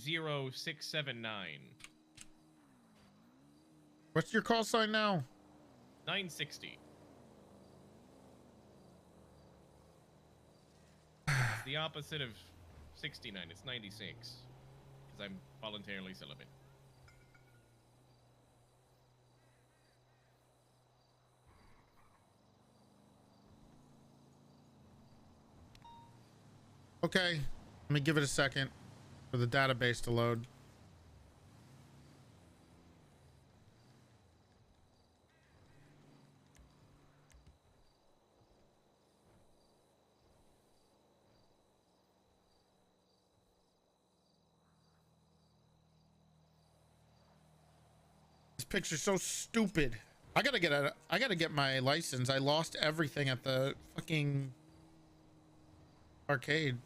90679. What's your call sign now? 960. It's the opposite of 69. It's 96. Because I'm voluntarily celibate. Okay, let me give it a second for the database to load. This picture's so stupid. I gotta get my license. I lost everything at the fucking arcade.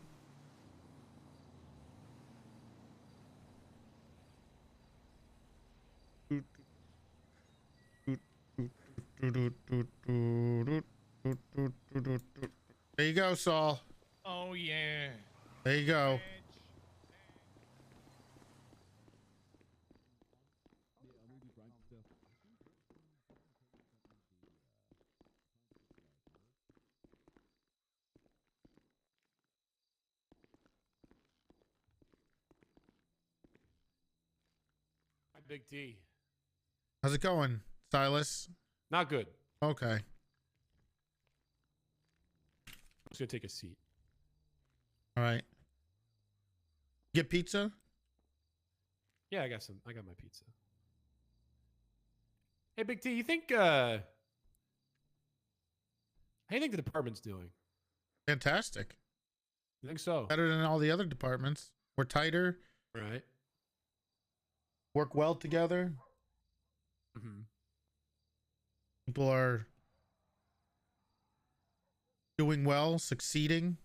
There you go, Saul. Oh yeah. There you go. Hi, Big T. How's it going, Silas? Not good. Okay. I'm just gonna take a seat. All right. Get pizza? Yeah, I got my pizza. Hey, Big T, you think how do you think the department's doing? Fantastic. You think so? Better than all the other departments. We're tighter. Right. Work well together. Mm-hmm. People are doing well, succeeding.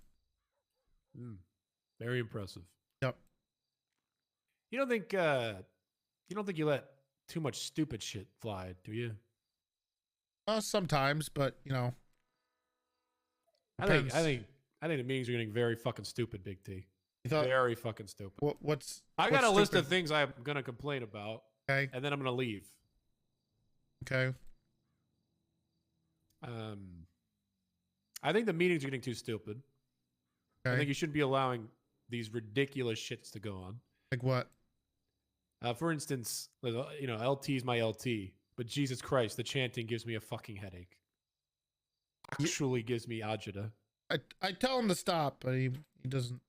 Very impressive. Yep. You don't think you let too much stupid shit fly, do you? Sometimes, but you know. I think the meetings are getting very fucking stupid, Big T. You thought, very fucking stupid. I got a list of things I'm gonna complain about. Okay. And then I'm gonna leave. Okay. I think the meetings are getting too stupid. Okay. I think you shouldn't be allowing these ridiculous shits to go on. Like what? For instance, you know, LT is my LT, but Jesus Christ, the chanting gives me a fucking headache. Actually gives me agita. I tell him to stop, but he doesn't.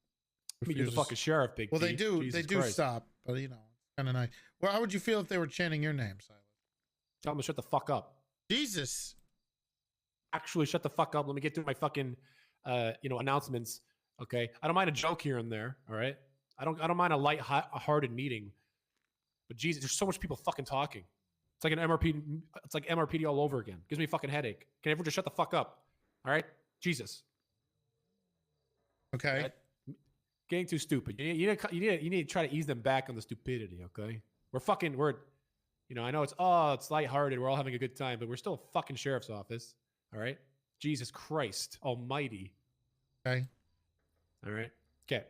I mean, you're the fucking sheriff, Big T. Well, they do. Jesus they do Christ. stop, but you know, it's kind of nice. Well, how would you feel if they were chanting your name, Silas? Tell them to shut the fuck up. Jesus. Actually, shut the fuck up. Let me get through my fucking, announcements. Okay, I don't mind a joke here and there. All right, I don't mind a light-hearted meeting, but Jesus, there's so much people fucking talking. It's like an MRP. It's like MRPD all over again. Gives me a fucking headache. Can everyone just shut the fuck up? All right, Jesus. Okay. Getting too stupid. You need to try to ease them back on the stupidity. Okay, we're, I know it's lighthearted. We're all having a good time, but we're still a fucking sheriff's office. All right, Jesus Christ Almighty. Okay. All right. Okay.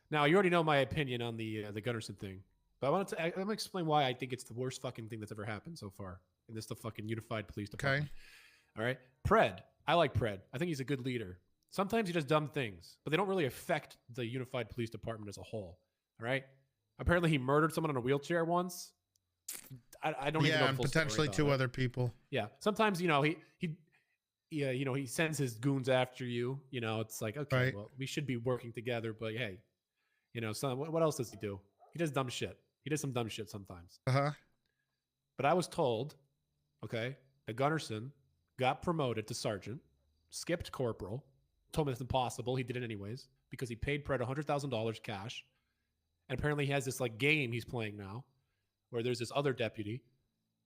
Now you already know my opinion on the Gunnarsson thing, but I'm gonna explain why I think it's the worst fucking thing that's ever happened so far in the fucking unified police department. Okay. All right. Pred. I like Pred. I think he's a good leader. Sometimes he does dumb things, but they don't really affect the unified police department as a whole. All right. Apparently he murdered someone in a wheelchair once. I don't even know. Yeah, and potentially two other people. Yeah. Sometimes, he sends his goons after you. You know, it's like, okay, Right. well, we should be working together, but hey, what else does he do? He does dumb shit. He does some dumb shit sometimes. Uh-huh. But I was told, okay, that Gunnarsson got promoted to sergeant, skipped corporal, told me it's impossible. He did it anyways because he paid Pred $100,000 cash. And apparently he has this like game he's playing now where there's this other deputy.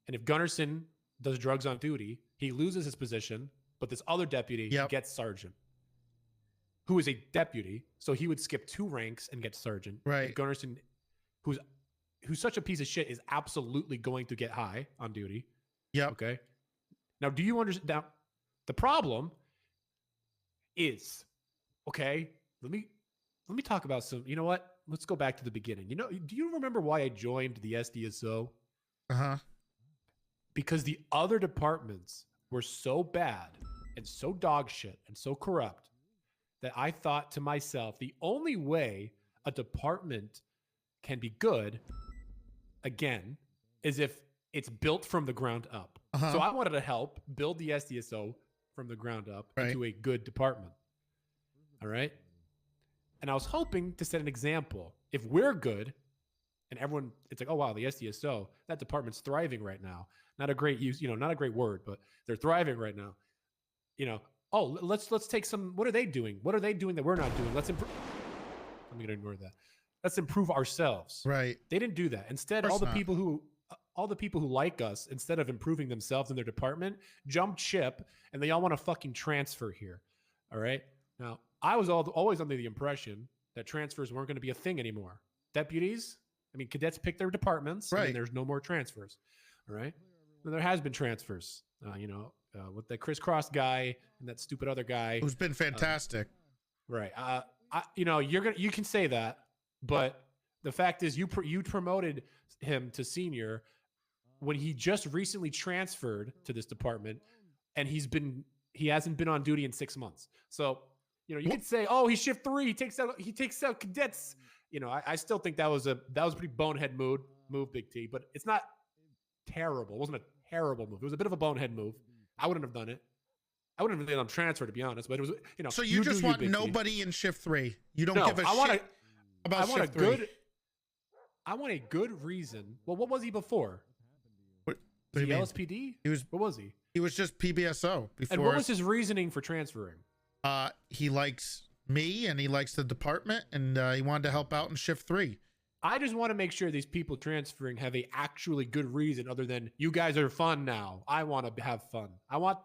And if Gunnarsson does drugs on duty, he loses his position, but this other deputy gets sergeant, who is a deputy. So he would skip 2 ranks and get sergeant. Right. And Gunnarsson, who's such a piece of shit, is absolutely going to get high on duty. Yep. Okay. Now, do you understand? Now, the problem is, okay, let me talk about some, you know what? let's go back to the beginning. You know, do you remember why I joined the SDSO? Uh-huh. Because the other departments were so bad and so dog shit and so corrupt that I thought to myself, the only way a department can be good, again, is if it's built from the ground up. So I wanted to help build the SDSO from the ground up into a good department. All right? And I was hoping to set an example. If we're good, and everyone, it's like, oh, wow, the SDSO, that department's thriving right now. Not a great use, not a great word, but they're thriving right now. Oh, let's take some, what are they doing? What are they doing that we're not doing? Let's improve. I'm going to ignore that. Let's improve ourselves. Right. They didn't do that. Instead, all the people who like us, instead of improving themselves in their department, jumped ship, and they all want to fucking transfer here. All right? Now, I was always under the impression that transfers weren't going to be a thing anymore. Deputies, cadets pick their departments, and there's no more transfers. All right? And there has been transfers, with the crisscross guy and that stupid other guy. Who's been fantastic. Right. You can say that, but the fact is you promoted him to senior when he just recently transferred to this department, and he hasn't been on duty in 6 months. So, you could say, oh, he's shift 3. He takes out cadets. I still think that was a pretty bonehead move, Big T, but it's not terrible. It wasn't a terrible move. It was a bit of a bonehead move. I wouldn't have done it. I wouldn't have done it on transfer, to be honest, but it was, So you just want nobody in shift 3. You don't give a shit about shift 3. I want a good reason. Well, what was he before? What was do he you mean? LSPD? What was he? He was just PBSO before. And what was his reasoning for transferring? He likes me and he likes the department, and he wanted to help out in shift 3. I just want to make sure these people transferring have a actually good reason other than you guys are fun now. I want to have fun. I want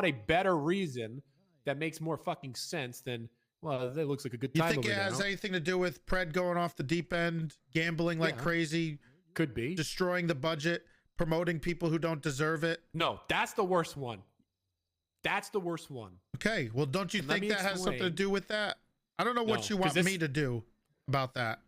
a better reason that makes more fucking sense than, well, that looks like a good time. You think it has anything to do with Pred going off the deep end, gambling like crazy? Could be. Destroying the budget, promoting people who don't deserve it? No, that's the worst one. That's the worst one. Okay, well, don't you think that has something to do with that? I don't know what you want me to do about that.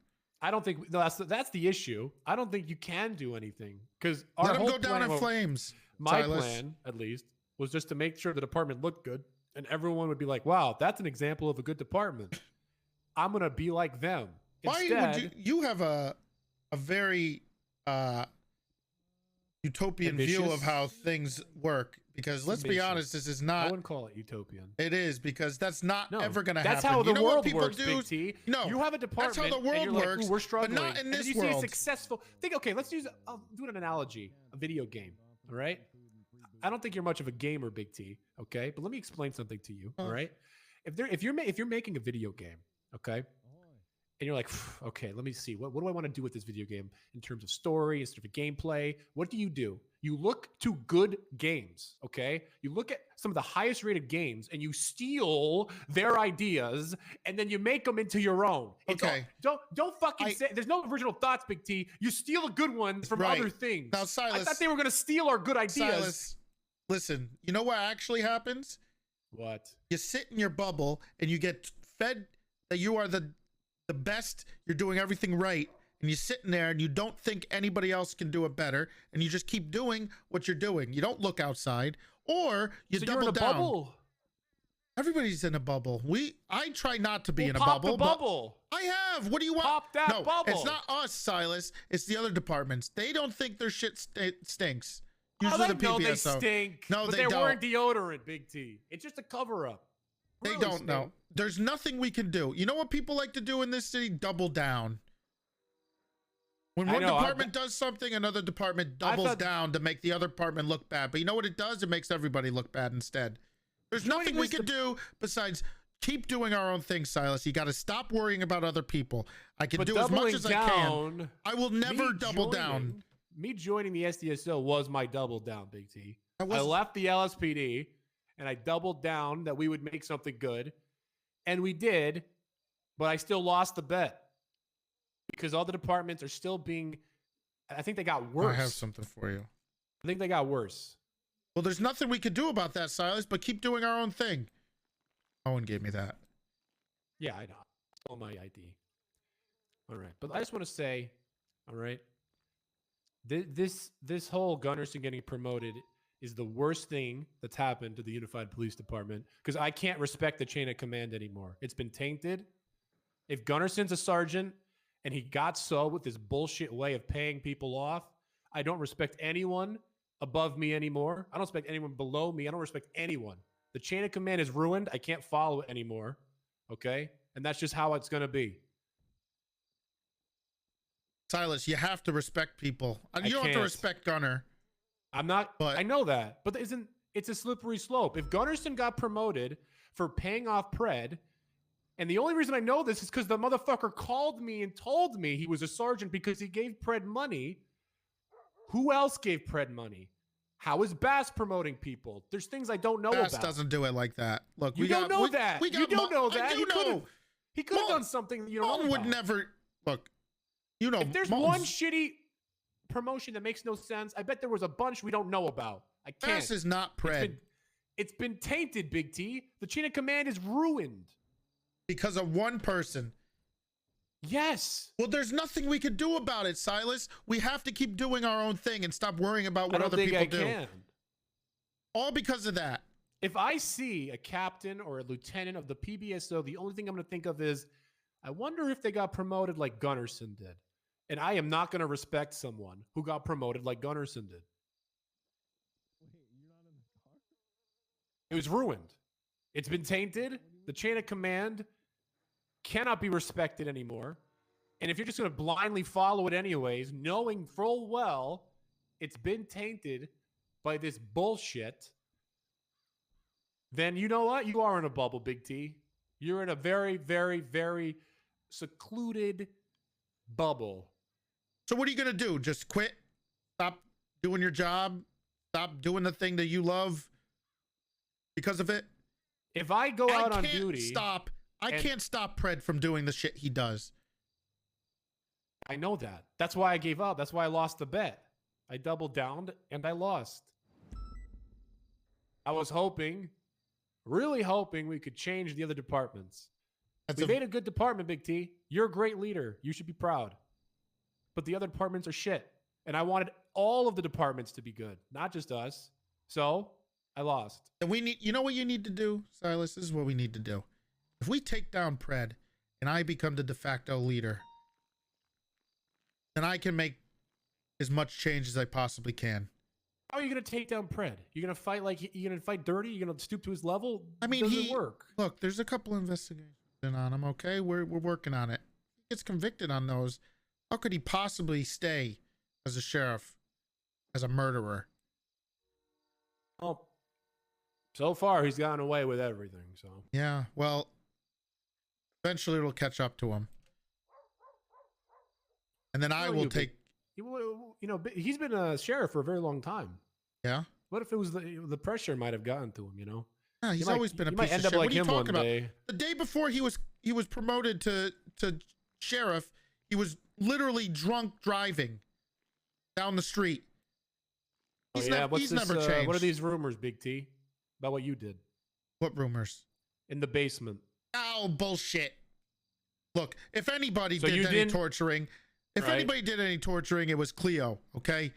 I don't think that's the issue. I don't think you can do anything because let him go down in flames. My plan, at least, was just to make sure the department looked good, and everyone would be like, "Wow, that's an example of a good department." I'm gonna be like them. Why would you have a very utopian view of how things work? Because let's be honest, this is not. I wouldn't call it utopian. It is, because that's not ever going to happen. That's how the world works, do? Big T. No, you have a department. That's how the world works. Like, we're struggling, but not in this and world. See a successful. Okay, I'll do an analogy. A video game. All right. I don't think you're much of a gamer, Big T. Okay, but let me explain something to you. All right. If you're making a video game, okay, and you're like, okay, let me see. What do I want to do with this video game in terms of story, in terms of gameplay? What do? You look to good games, okay? You look at some of the highest rated games and you steal their ideas and then you make them into your own. Okay. Don't fucking say, there's no original thoughts, Big T. You steal the good ones from other things. Now, Silas. I thought they were going to steal our good ideas. Silas, listen, you know what actually happens? What? You sit in your bubble and you get fed that you are the best, you're doing everything right. And you're sitting there and you don't think anybody else can do it better, and you just keep doing what you're doing. You don't look outside, or you double you're in a down. Bubble. Everybody's in a bubble. I try not to be in a pop bubble. The bubble. I have. What do you want? Pop that bubble. It's not us, Silas. It's the other departments. They don't think their shit stinks. Usually the PBSO. They stink. No, but they don't. They're wearing deodorant, Big T. It's just a cover-up. They don't know. There's nothing we can do. You know what people like to do in this city? Double down. When one department does something, another department doubles down to make the other department look bad. But you know what it does? It makes everybody look bad instead. There's nothing we can do besides keep doing our own thing, Silas. You got to stop worrying about other people. I can do as much as I can. I will never double down. Me joining the SDSO was my double down, Big T. I left the LSPD and I doubled down that we would make something good. And we did, but I still lost the bet. Because all the departments are still being, I think they got worse. I have something for you. I think they got worse. Well, there's nothing we could do about that, Silas, but keep doing our own thing. Owen gave me that. Yeah, I know. Stole my ID. All right. But I just want to say, all right, this whole Gunnarsson getting promoted is the worst thing that's happened to the Unified Police Department because I can't respect the chain of command anymore. It's been tainted. If Gunnarsson's a sergeant and he got so with this bullshit way of paying people off, I don't respect anyone above me anymore. I don't respect anyone below me. I don't respect anyone. The chain of command is ruined. I can't follow it anymore. Okay? And that's just how it's going to be. Silas, you have to respect people. You don't have to respect Gunner. I'm not, but I know that. But it's a slippery slope. If Gunnarsson got promoted for paying off Pred, and the only reason I know this is because the motherfucker called me and told me he was a sergeant because he gave Pred money. Who else gave Pred money? How is Bass promoting people? There's things I don't know about. Bass doesn't do it like that. Look, you don't know that. You don't know that. I do know. He could have done something you don't know about. would never look. You know, if there's one shitty promotion that makes no sense, I bet there was a bunch we don't know about. I can't. Bass is not Pred. It's been tainted, Big T. The chain of command is ruined because of one person. Yes. Well, there's nothing we could do about it, Silas. We have to keep doing our own thing and stop worrying about what other people do. Can. All because of that. If I see a captain or a lieutenant of the PBSO, the only thing I'm going to think of is, I wonder if they got promoted like Gunnarsson did. And I am not going to respect someone who got promoted like Gunnarsson did. Wait, you're not in the car? It was ruined. It's been tainted. The chain of command cannot be respected anymore. And if you're just going to blindly follow it anyways, knowing full well it's been tainted by this bullshit, then you know what? You are in a bubble, Big T. You're in a very, very, very secluded bubble. So what are you going to do? Just quit? Stop doing your job? Stop doing the thing that you love because of it? If I go out on duty... I can't stop Pred from doing the shit he does. I know that. That's why I gave up. That's why I lost the bet. I doubled down and I lost. I was hoping, really hoping we could change the other departments. We made a good department, Big T. You're a great leader. You should be proud. But the other departments are shit. And I wanted all of the departments to be good, not just us. So I lost. And you know what you need to do, Silas? This is what we need to do. If we take down Pred and I become the de facto leader, then I can make as much change as I possibly can. How are you going to take down Pred? You're going to fight you're going to fight dirty? You're going to stoop to his level? I mean, doesn't work. Look, there's a couple investigations on him, okay? We're working on it. If he gets convicted on those, how could he possibly stay as a sheriff, as a murderer? Well, so far he's gotten away with everything, so. Yeah, well, eventually it'll catch up to him. And then I will take... You know, he's been a sheriff for a very long time. Yeah? What if it was the pressure might have gotten to him, you know? Yeah, he's always been a piece of shit. What are you talking about? The day before he was promoted to sheriff, he was literally drunk driving down the street. He's never changed. What are these rumors, Big T, about what you did? What rumors? In the basement. Oh, bullshit. Look, if anybody did any torturing, it was Cleo, okay?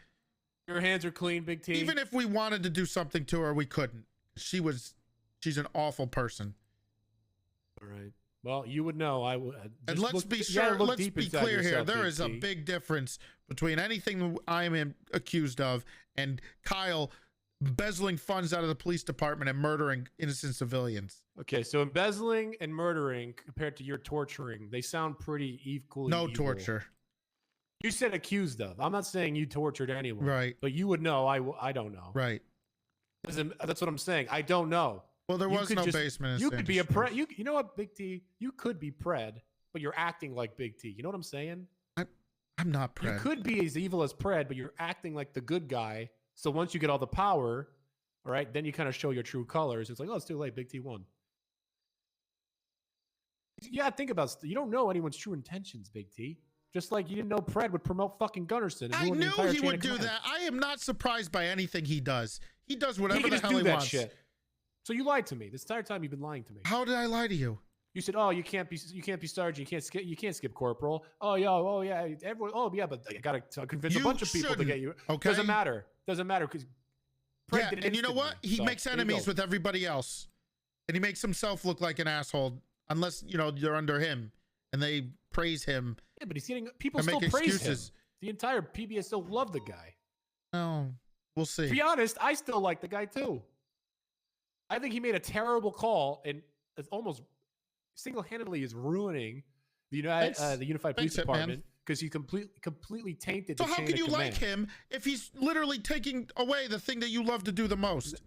Your hands are clean, Big T. Even if we wanted to do something to her, we couldn't. She's an awful person. All right. Well, you would know. I would. And let's be clear here. There is a big difference between anything I am accused of and Kyle embezzling funds out of the police department and murdering innocent civilians. Okay, so embezzling and murdering compared to your torturing, they sound pretty equally No evil. torture. You said accused of. I'm not saying you tortured anyone. Right. But you would know. I don't know. Right. That's what I'm saying. I don't know. Well, there was no basement. You could be a Pred. You know what, Big T? You could be Pred, but you're acting like Big T. You know what I'm saying? I'm not Pred. You could be as evil as Pred, but you're acting like the good guy. So once you get all the power, all right, then you kind of show your true colors. It's like, oh, it's too late. Big T won. Yeah, think about it. You don't know anyone's true intentions, Big T. Just like you didn't know Pred would promote fucking Gunnarsson. I knew he would do that. I am not surprised by anything he does. He does whatever the hell he wants. Shit. So you lied to me. This entire time you've been lying to me. How did I lie to you? You said, "Oh, you can't be sergeant. You can't skip corporal." Oh yeah. Everyone. Oh yeah, but I gotta convince a bunch of people to get you. Okay. Doesn't matter because. Yeah, and you know what? He makes enemies with everybody else, and he makes himself look like an asshole. Unless you're under him, and they praise him. Yeah, but he's getting people still praise him. The entire PBSO love the guy. Oh, we'll see. To be honest, I still like the guy too. I think he made a terrible call and it's almost single-handedly is ruining the Unified Police Department because he completely tainted. So how can you like him if he's literally taking away the thing that you love to do the most?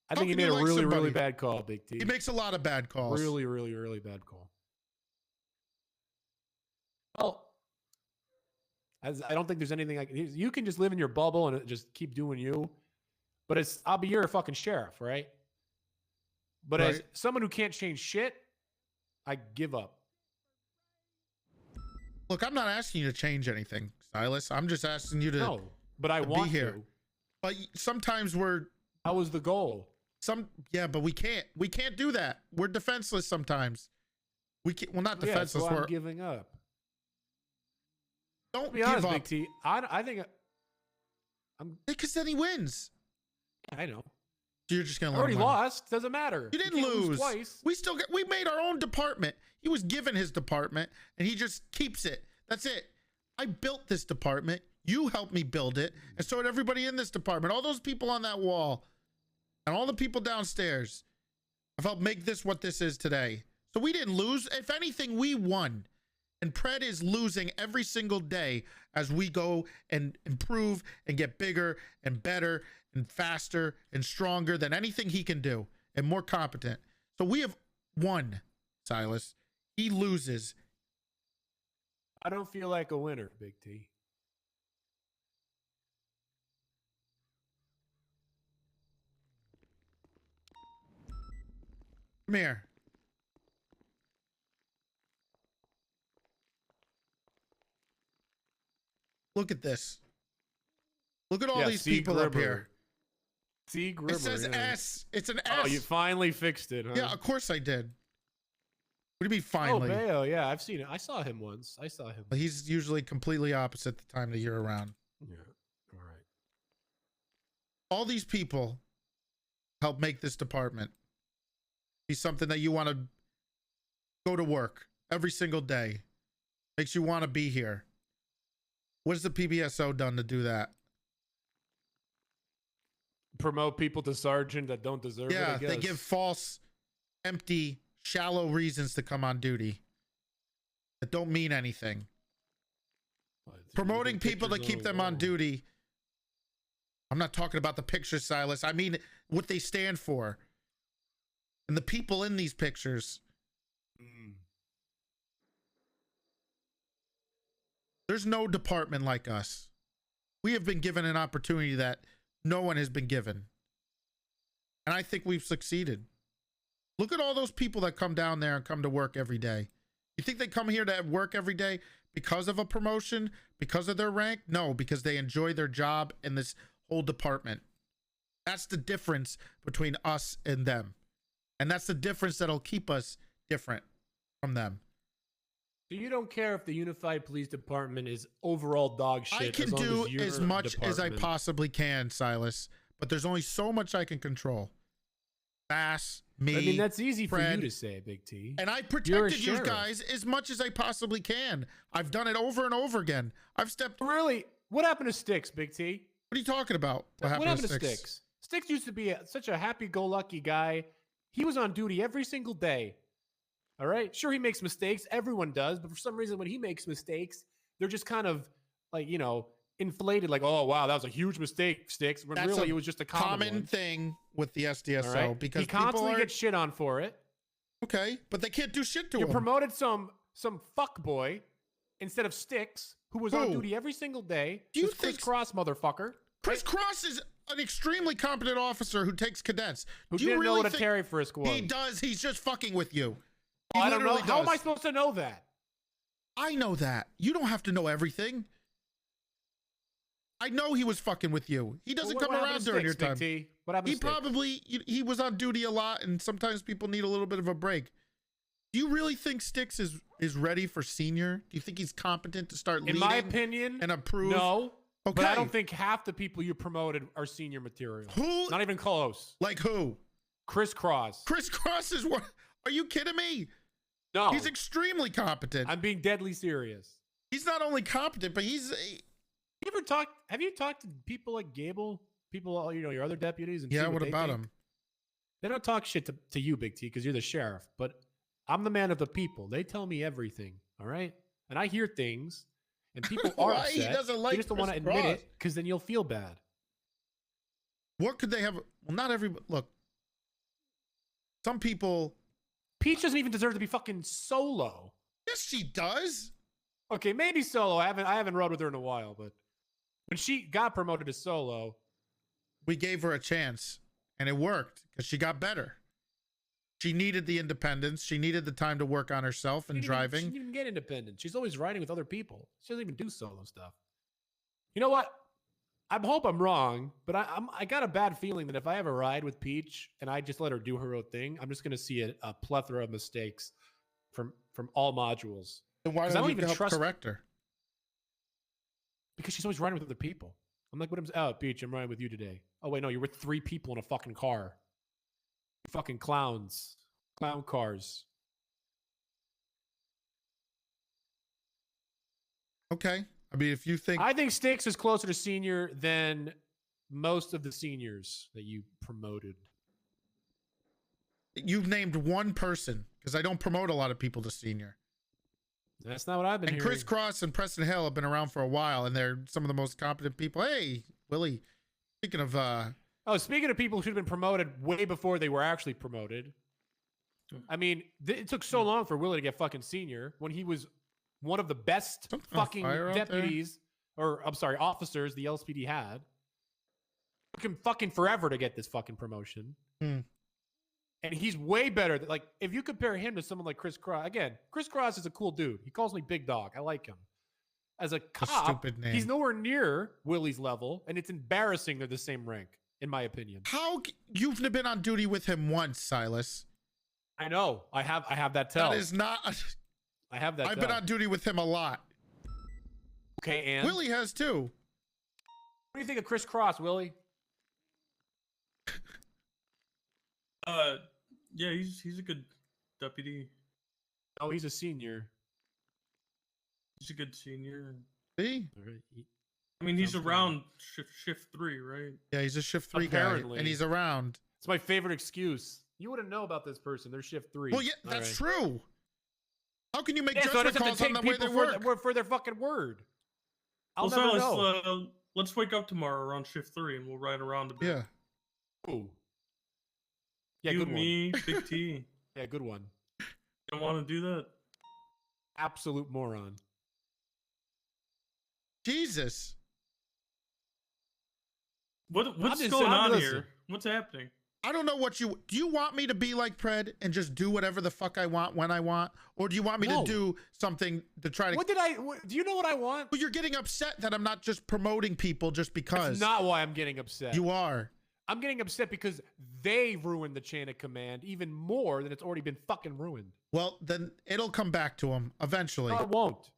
I think he made a really bad call, Big T. He makes a lot of bad calls. Really bad call. Well, I don't think there's anything you can just live in your bubble and just keep doing you. But I'll be your fucking sheriff, right? But as someone who can't change shit, I give up. Look, I'm not asking you to change anything, Silas. I'm just asking you to but I want be here. To. But sometimes that was the goal. But we can't do that. We're defenseless sometimes. We can't. Well, not defenseless. So I'm giving up. Don't be give honest, up. Big T. I think I'm because then he wins. I know. You're just gonna already lost. Doesn't matter. You didn't lose twice. We made our own department. He was given his department, and he just keeps it. That's it. I built this department. You helped me build it, and so did everybody in this department. All those people on that wall, and all the people downstairs. I've helped make this what this is today. So we didn't lose. If anything, we won. And Pred is losing every single day as we go and improve and get bigger and better and faster and stronger than anything he can do and more competent. So we have won, Silas. He loses. I don't feel like a winner, Big T. Come here. Look at this. Look at all these people up here. C. Grimmer, it says S. It's an S. Oh, you finally fixed it, huh? Yeah, of course I did. What do you mean finally? Oh, Bayo, yeah, I've seen it. I saw him once. But he's usually completely opposite the time that you're around. Yeah, all right. All these people help make this department be something that you want to go to work every single day. Makes you want to be here. What has the PBSO done to do that? Promote people to sergeant that don't deserve it, I guess. They give false, empty, shallow reasons to come on duty that don't mean anything. Promoting people to keep them on duty. I'm not talking about the pictures, Silas. I mean what they stand for. And the people in these pictures. There's no department like us. We have been given an opportunity that no one has been given. And I think we've succeeded. Look at all those people that come down there and come to work every day. You think they come here to work every day because of a promotion, because of their rank? No, because they enjoy their job in this whole department. That's the difference between us and them. And that's the difference that'll keep us different from them. So you don't care if the Unified Police Department is overall dog shit? I can do as much as I possibly can, Silas. But there's only so much I can control. Bass, me, I mean, that's easy Fred, for you to say, Big T. And I protected you guys as much as I possibly can. I've done it over and over again. I've stepped... Really? What happened to Sticks, Big T? What are you talking about? What happened to Sticks? Sticks used to be such a happy-go-lucky guy. He was on duty every single day. All right? Sure, he makes mistakes. Everyone does. But for some reason, when he makes mistakes, they're just kind of like, you know, inflated. Like, oh, wow, that was a huge mistake, Sticks. When really, it was just a common thing with the SDSO. Right? Because he constantly gets shit on for it. Okay, but they can't do shit to him. You promoted some fuck boy instead of Sticks, who was on duty every single day. Do you think Chris Cross, motherfucker? Chris Cross is an extremely competent officer who takes cadets. Who didn't know what a Terry frisk was. He does. He's just fucking with you. I don't know. How am I supposed to know that? I know that. You don't have to know everything. I know he was fucking with you. He doesn't come around during your time. What happened? He probably he was on duty a lot, and sometimes people need a little bit of a break. Do you really think Sticks is ready for senior? Do you think he's competent to start leading? In my opinion, and approve? No. Okay. But I don't think half the people you promoted are senior material. Who? Not even close. Like who? Chris Cross. Chris Cross is what? Are you kidding me? No. He's extremely competent. I'm being deadly serious. He's not only competent, but he's. Have you talked to people like Gable? People, your other deputies? And Yeah, what about him? They don't talk shit to you, Big T, because you're the sheriff. But I'm the man of the people. They tell me everything, all right? And I hear things, and people are upset. He doesn't like they just don't want to admit it, because then you'll feel bad. What could they have? Well, not everybody. Look, some people. Peach doesn't even deserve to be fucking solo. Yes, she does. Okay, maybe solo. I haven't rode with her in a while, but when she got promoted to solo, we gave her a chance, and it worked because she got better. She needed the independence. She needed the time to work on herself and driving. She didn't even get independent. She's always riding with other people. She doesn't even do solo stuff. You know what? I hope I'm wrong, but I got a bad feeling that if I ever ride with Peach and I just let her do her own thing, I'm just going to see a plethora of mistakes from all modules. Then why don't you help correct her? Because she's always riding with other people. I'm like, Peach, I'm riding with you today. Oh, wait, no, you're with 3 people in a fucking car. You fucking clowns. Clown cars. Okay. I mean, if you think... I think Sticks is closer to senior than most of the seniors that you promoted. You've named one person, because I don't promote a lot of people to senior. That's not what I've been hearing. And Chris Cross and Preston Hill have been around for a while, and they're some of the most competent people. Hey, Willie, speaking of... speaking of people who should have been promoted way before they were actually promoted. I mean, it took so long for Willie to get fucking senior when he was one of the best fucking deputies, officers the LSPD had. It took him fucking forever to get this fucking promotion. And he's way better. Like, if you compare him to someone like Chris Cross, again, Chris Cross is a cool dude. He calls me Big Dog. I like him. As a cop, he's nowhere near Willie's level, and it's embarrassing they're the same rank, in my opinion. How? You've been on duty with him once, Silas. I know. I have that tell. That is not... I have that I've been on duty with him a lot. Okay, and? Willie has too. What do you think of Chris Cross, Willie? Yeah, he's a good deputy. Oh, he's a senior. He's a good senior. See? I mean, he's around shift 3, right? Yeah, he's a shift 3 guy, and he's around. It's my favorite excuse. You wouldn't know about this person. They're shift 3. Well, yeah, that's true. How can you make judgment calls on the way they work? For their fucking word. I'll never know. Let's wake up tomorrow around shift 3, and we'll ride around a bit. Yeah. Ooh. Yeah, you, good me, one. Big T. Yeah, good one. Don't want to do that. Absolute moron. Jesus. What's going on here? What's happening? I don't know what do you want me to be like Pred and just do whatever the fuck I want when I want? Or do you want me to do something to try to... Do you know what I want? Well, you're getting upset that I'm not just promoting people just because. That's not why I'm getting upset. You are. I'm getting upset because they ruined the chain of command even more than it's already been fucking ruined. Well, then it'll come back to them eventually. No, it won't.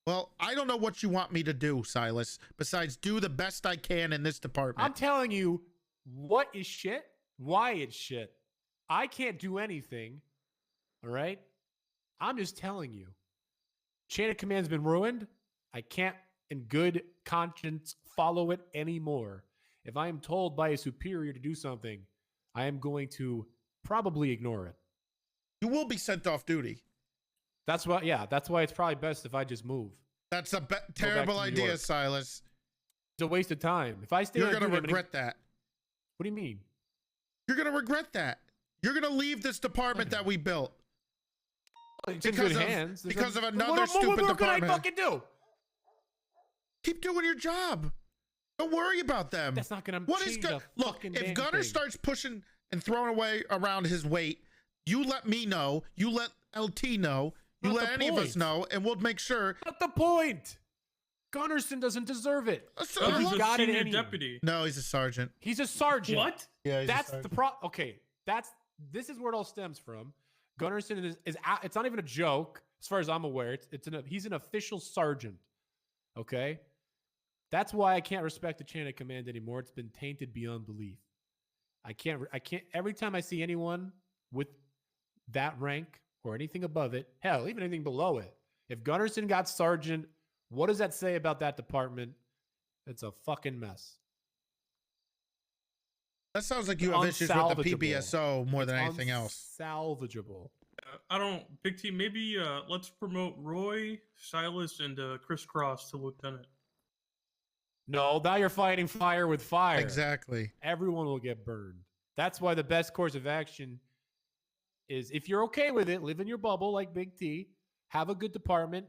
Well, I don't know what you want me to do, Silas, besides do the best I can in this department. I'm telling you what is shit, why it's shit. I can't do anything, all right? I'm just telling you. Chain of command's been ruined. I can't, in good conscience, follow it anymore. If I am told by a superior to do something, I am going to probably ignore it. You will be sent off duty. That's why, that's why it's probably best if I just move. That's a terrible idea, Silas. It's a waste of time. If I stay, you're going to regret that. What do you mean? You're going to regret that. You're going to leave this department that we built. It's in good hands. Because of another stupid department. What can I fucking do? Keep doing your job. Don't worry about them. That's not going to change a Look, if Gunner starts pushing and throwing away around his weight, you let me know. You let LT know. You let any of us know, and we'll make sure. Not the point. Gunnarsson doesn't deserve it. Oh, he's a got it senior anyway. deputy. No, he's a sergeant. He's a sergeant. What? Yeah, That's the pro. Okay, this is where it all stems from. Gunnarsson is it's not even a joke as far as I'm aware. He's an official sergeant. Okay, that's why I can't respect the chain of command anymore. It's been tainted beyond belief. I can't. Every time I see anyone with that rank or anything above it, hell, even anything below it, if Gunnarsson got sergeant, what does that say about that department? It's a fucking mess. That sounds like you have issues with the PBSO more than anything else. Salvageable. I don't. Big T. Maybe let's promote Roy, Silas, and Chris Cross to lieutenant. No, now you're fighting fire with fire. Exactly. Everyone will get burned. That's why the best course of action is, if you're okay with it, live in your bubble like Big T, have a good department,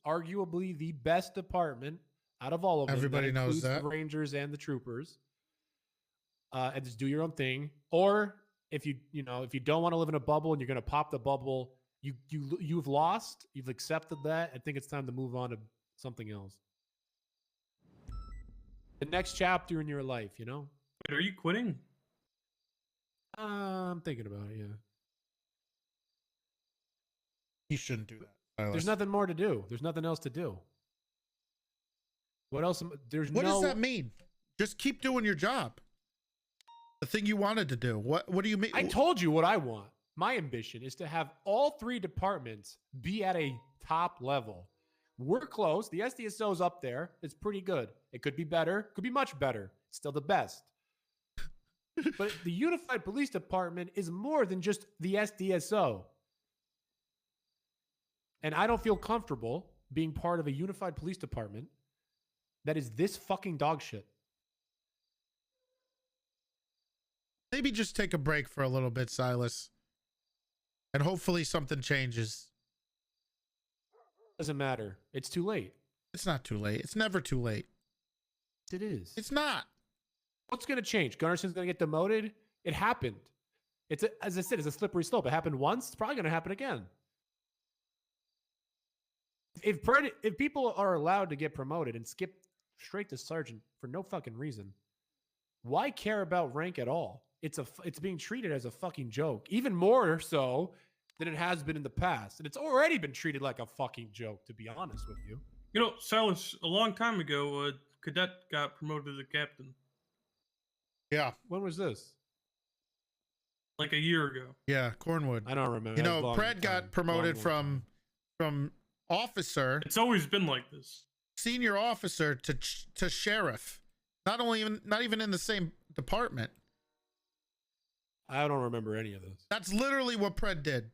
arguably the best department out of all of them. Everybody knows that. The Rangers and the Troopers. And just do your own thing. Or if you don't want to live in a bubble and you're going to pop the bubble, you've lost, you've accepted that. I think it's time to move on to something else. The next chapter in your life, Wait, are you quitting? I'm thinking about it, yeah. You shouldn't do that. There's nothing more to do. There's nothing else to do. What else? What does that mean? Just keep doing your job. The thing you wanted to do. What do you mean? I told you what I want. My ambition is to have all three departments be at a top level. We're close. The SDSO's up there. It's pretty good. It could be better. Could be much better. It's still the best. But the Unified Police Department is more than just the SDSO. And I don't feel comfortable being part of a Unified Police Department that is this fucking dog shit. Maybe just take a break for a little bit, Silas. And hopefully something changes. Doesn't matter. It's too late. It's not too late. It's never too late. It is. It's not. What's going to change? Gunnarsson's going to get demoted? It happened. As I said, it's a slippery slope. It happened once. It's probably going to happen again. If people are allowed to get promoted and skip straight to sergeant for no fucking reason, why care about rank at all? It's being treated as a fucking joke, even more so than it has been in the past. And it's already been treated like a fucking joke, to be honest with you. Silas, a long time ago, Cadet got promoted to captain. Yeah. When was this? Like a year ago. Yeah, Cornwood. I don't remember. Pred got promoted from officer. It's always been like this. Senior officer to sheriff. Not even in the same department. I don't remember any of this. That's literally what Pred did.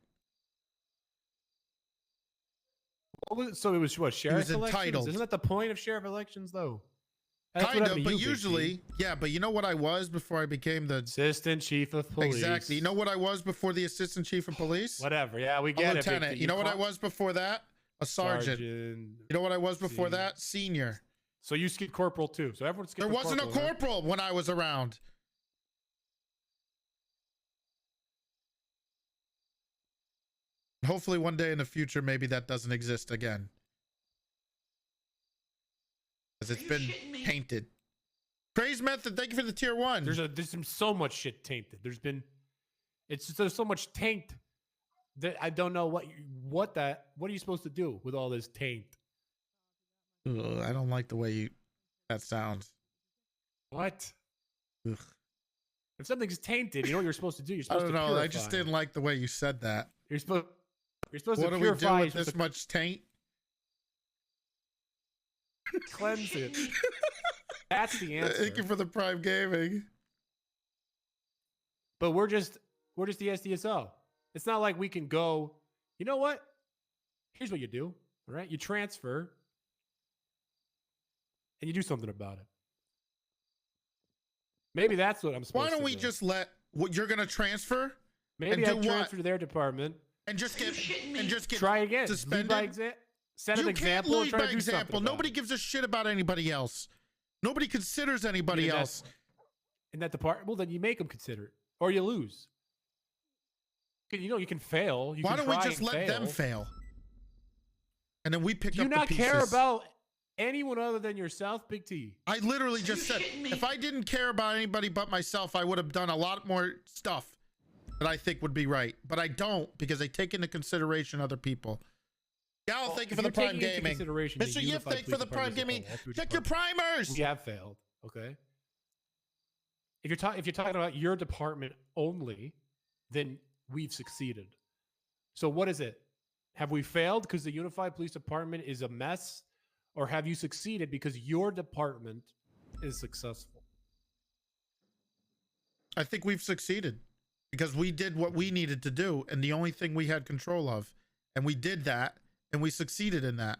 So it was what, sheriff elections? Entitled. Isn't that the point of sheriff elections, though? That's kind of, but usually, yeah. But you know what I was before I became the assistant chief of police? Exactly. You know what I was before the assistant chief of police? Whatever. Yeah, we get a lieutenant. You know what I was before that? A sergeant. You know what I was before that? Senior. So you skipped corporal too. So everyone skipped. There wasn't a corporal when I was around. Hopefully one day in the future, maybe that doesn't exist again. Because it's been tainted. Praise Method, thank you for the tier 1. There's so much shit tainted. There's so much taint that I don't know what are you supposed to do with all this taint? Ugh, I don't like the way that sounds. What? Ugh. If something's tainted, you know what you're supposed to do? You're supposed to purify. I just didn't like the way you said that. You're supposed what to purify. What do we do with this much taint? Cleanse it. That's the answer. Thank you for the Prime Gaming. But we're just the SDSO. It's not like we can go, you know what? Here's what you do. All right. You transfer and you do something about it. Maybe that's what I'm supposed to do. Why don't we just let what you're going to transfer? Maybe I transfer to their department. And just get try again. Suspended. Set an example. You can't lead by example. Nobody gives a shit about anybody else. Nobody considers anybody else. In that department, well, then you make them consider it, or you lose. You can fail. Why don't we just let them fail? And then we pick up the pieces. Do you not care about Anyone other than yourself, Big T? I literally just said, if I didn't care about anybody but myself, I would have done a lot more stuff that I think would be right. But I don't, because I take into consideration other people. Gal, thank you for the Prime Gaming. Mr. Yip, thank you for the Prime Gaming. Check your primers. We have failed. Okay. If you're talking about your department only, then we've succeeded. So what is it? Have we failed because the Unified Police Department is a mess? Or have you succeeded because your department is successful? I think we've succeeded because we did what we needed to do and the only thing we had control of. And we did that and we succeeded in that.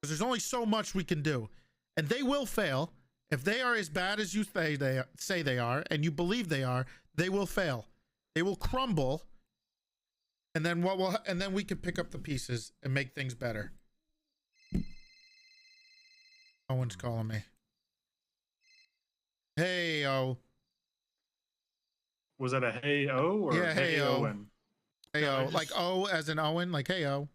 Because there's only so much we can do. And they will fail. If they are as bad as you say they are and you believe they are, they will fail. They will crumble. And then we can pick up the pieces and make things better. Owen's calling me. Hey, O. Was that a hey, O? Or yeah, hey, O. Owen? Hey, O. Like O as in Owen? Like, hey, O.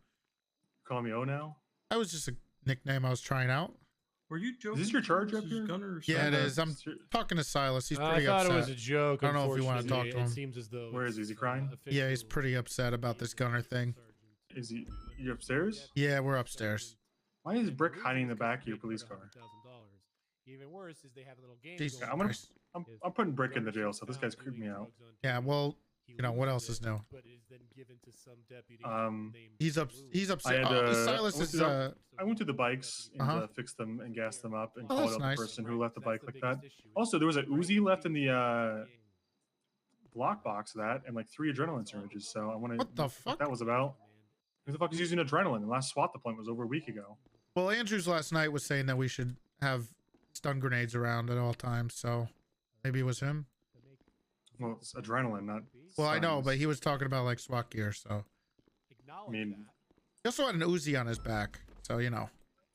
Call me O now? That was just a nickname I was trying out. Were you joking? Is this your charge up here? Yeah, it is. I'm talking to Silas. He's pretty upset. I thought it was a joke. I don't know if you want to talk to him. It seems as though Where is he? Is he crying? Yeah, he's pretty upset about this gunner thing. Is he? You upstairs? Yeah, we're upstairs. Why is Brick hiding in the back of your police car? Even worse is they have a little game. Jesus I'm putting Brick in the jail, so this guy's creeping me out. Yeah, well, you know what else is new? He's upset. Silas is. I went to the bikes and fixed them and gassed them up and called out the person who left the bike like that. Also, there was an Uzi left in the block box of that and like 3 adrenaline syringes. So I want to. What the fuck? What that was about? Who the fuck is using adrenaline? The last SWAT deployment was over a week ago. Well, Andrews last night was saying that we should have stun grenades around at all times, so maybe it was him. Well, it's adrenaline, not. Well, I know, but he was talking about like SWAT gear, so. I mean, he also had an Uzi on his back, so you know.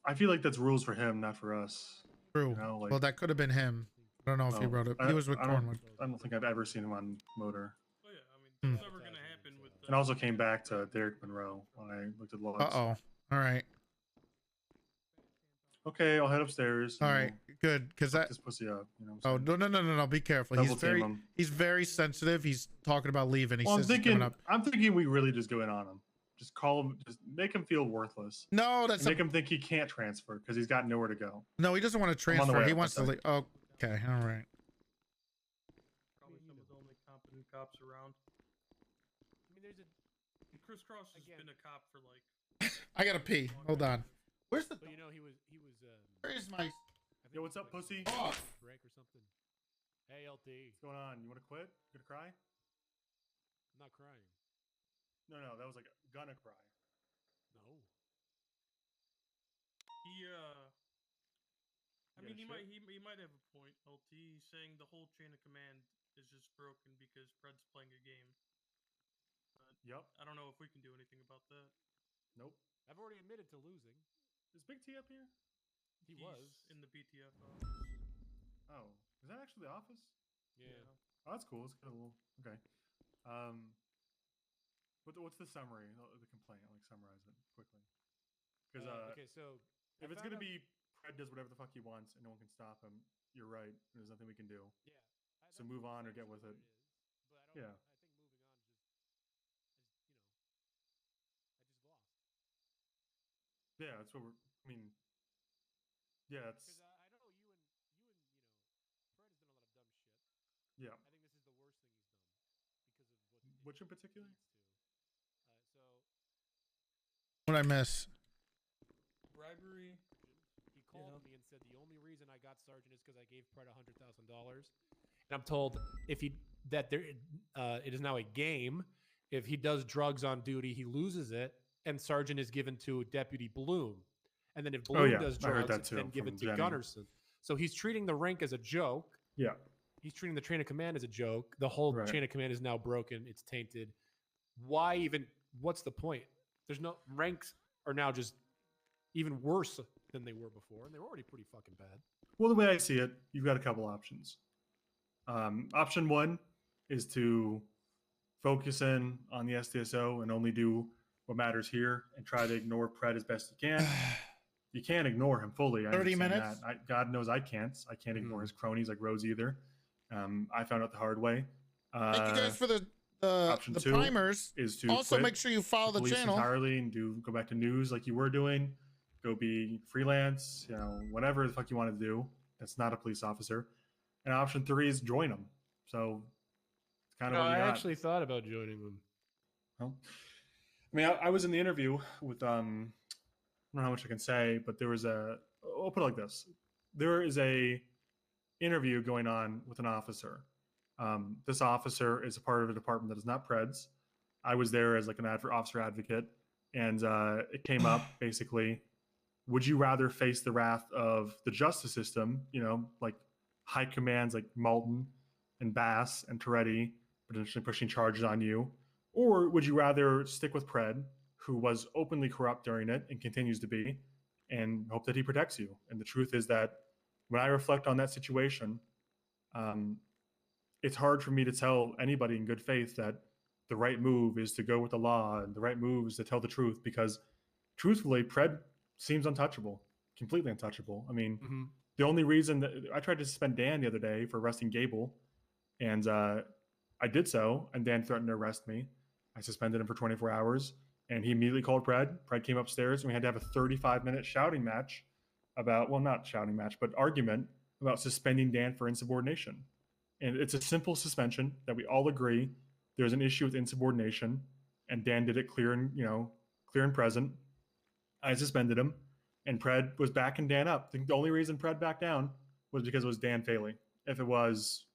I feel like that's rules for him, not for us. True. You know, like, well, that could have been him. I don't know if he wrote it. He was with Cornwood. I don't think I've ever seen him on motor. Oh yeah, I mean, it's never gonna happen with. And I also came back to Derek Monroe when I looked at logs. Uh-oh. All right. Okay, I'll head upstairs. All right, good, because that. This pussy up. You know what oh no! Be careful. He's very sensitive. He's talking about leaving. I'm thinking we really just go in on him. Just call him. Just make him feel worthless. No, that's make him think he can't transfer because he's got nowhere to go. No, he doesn't want to transfer. He wants to leave. Oh, okay, all right. Probably some of the only competent cops around. I mean, Chris Cross has been a cop for like. I gotta pee. Hold on. Where's the? But you know he was. Where's my? Yo, what's up, pussy? Oh. Break or something. Hey, LT. What's going on? You want to quit? You gonna cry? I'm not crying. No, that was like gonna cry. No. I mean, he might have a point. LT saying the whole chain of command is just broken because Fred's playing a game. But yep. I don't know if we can do anything about that. Nope. I've already admitted to losing. Is Big T up here? He's in the BTF office. Oh, is that actually the office? Yeah. Oh, that's cool. It's got a little. Okay. What's the summary? The complaint. Like summarize it quickly. Because okay, so if it's gonna be Fred does whatever the fuck he wants and no one can stop him, you're right. There's nothing we can do. Yeah. So move on or get with it. Yeah. I think moving on is I just lost. Yeah, that's what we're. I mean. Yeah, it's. Because I know you and Fred has done a lot of dumb shit. Yeah. I think this is the worst thing he's done because of what. Which in particular? So. What I miss? Bribery. He called me and said the only reason I got sergeant is because I gave Fred $100,000, and I'm told it is now a game. If he does drugs on duty, he loses it, and sergeant is given to Deputy Bloom. And then if Bloom does drugs, it's then given to Gunnarsson. So he's treating the rank as a joke. Yeah. He's treating the chain of command as a joke. The whole chain of command is now broken. It's tainted. Why even? What's the point? There's no ranks are now just even worse than they were before, and they were already pretty fucking bad. Well, the way I see it, you've got a couple options. Option one is to focus in on the SDSO and only do what matters here and try to ignore Pred as best you can. you can't ignore him fully. 30 minutes. God knows I can't. I can't ignore his cronies like Rose either. I found out the hard way. Thank you guys for the option two primers. Is to also quit make sure you follow the channel entirely and go back to news like you were doing. Go be freelance, whatever the fuck you want to do. That's not a police officer. And option 3 is join them. So it's kind of what you got. I actually thought about joining them. Well, I mean, I was in the interview with I don't know how much I can say, but there was I'll put it like this. There is a interview going on with an officer. This officer is a part of a department that is not Preds. I was there as like an officer advocate, and it came up basically, would you rather face the wrath of the justice system, like high commands like Malton and Bass and Torretti potentially pushing charges on you, or would you rather stick with Pred, who was openly corrupt during it and continues to be, and hope that he protects you? And the truth is that when I reflect on that situation, it's hard for me to tell anybody in good faith that the right move is to go with the law and the right move is to tell the truth, because truthfully, Pred seems untouchable, completely untouchable. I mean, the only reason that I tried to suspend Dan the other day for arresting Gable, and I did so, and Dan threatened to arrest me. I suspended him for 24 hours, and he immediately called Pred. Pred came upstairs, and we had to have a 35-minute shouting match about, well, not shouting match, but argument about suspending Dan for insubordination. And it's a simple suspension that we all agree there's an issue with insubordination, and Dan did it clear and present. I suspended him, and Pred was backing Dan up. The only reason Pred backed down was because it was Dan failing. If it was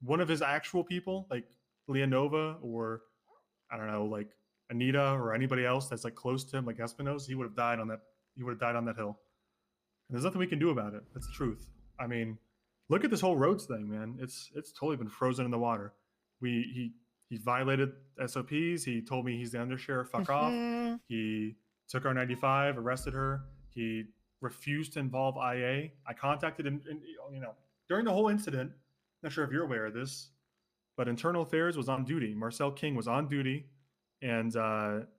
one of his actual people, like Leonova or, I don't know, like Anita or anybody else that's like close to him, like Espinosa, he would have died on that. He would have died on that hill. And there's nothing we can do about it. That's the truth. I mean, look at this whole roads thing, man. It's totally been frozen in the water. He violated SOPs. He told me he's the undersheriff. Fuck off. He took our 95, arrested her. He refused to involve IA. I contacted him, during the whole incident. Not sure if you're aware of this, but Internal Affairs was on duty. Marcel King was on duty, and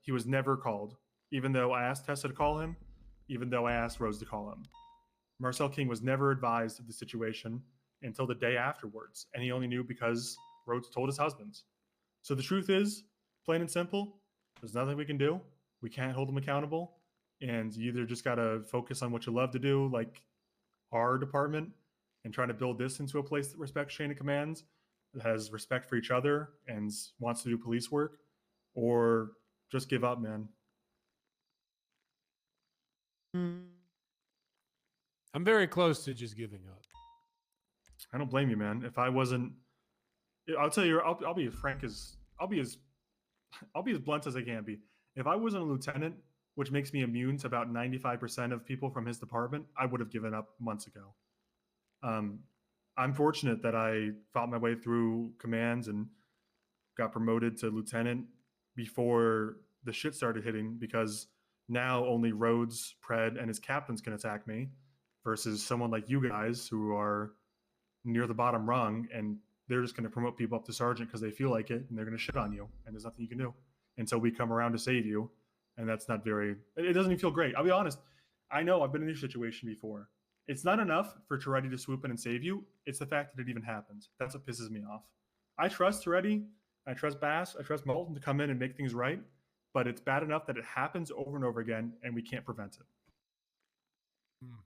he was never called, even though I asked Tessa to call him, even though I asked Rose to call him. Marcel King was never advised of the situation until the day afterwards, and he only knew because Rose told his husband. So the truth is, plain and simple, there's nothing we can do. We can't hold them accountable, and you either just got to focus on what you love to do, like our department, and trying to build this into a place that respects chain of commands, that has respect for each other and wants to do police work, or just give up, man. I'm very close to just giving up. I don't blame you, man. If I wasn't, I'll tell you, I'll be as frank as I'll be as blunt as I can be. If I wasn't a lieutenant, which makes me immune to about 95% of people from his department, I would have given up months ago. I'm fortunate that I fought my way through commands and got promoted to lieutenant before the shit started hitting, because now only Rhodes, Pred, and his captains can attack me versus someone like you guys who are near the bottom rung, and they're just going to promote people up to sergeant because they feel like it, and they're going to shit on you, and there's nothing you can do until we come around to save you. And that's not very, it doesn't even feel great. I'll be honest. I know I've been in this situation before. It's not enough for Torretti to swoop in and save you. It's the fact that it even happens. That's what pisses me off. I trust Torretti. I trust Bass. I trust Malton to come in and make things right. But it's bad enough that it happens over and over again, and we can't prevent it.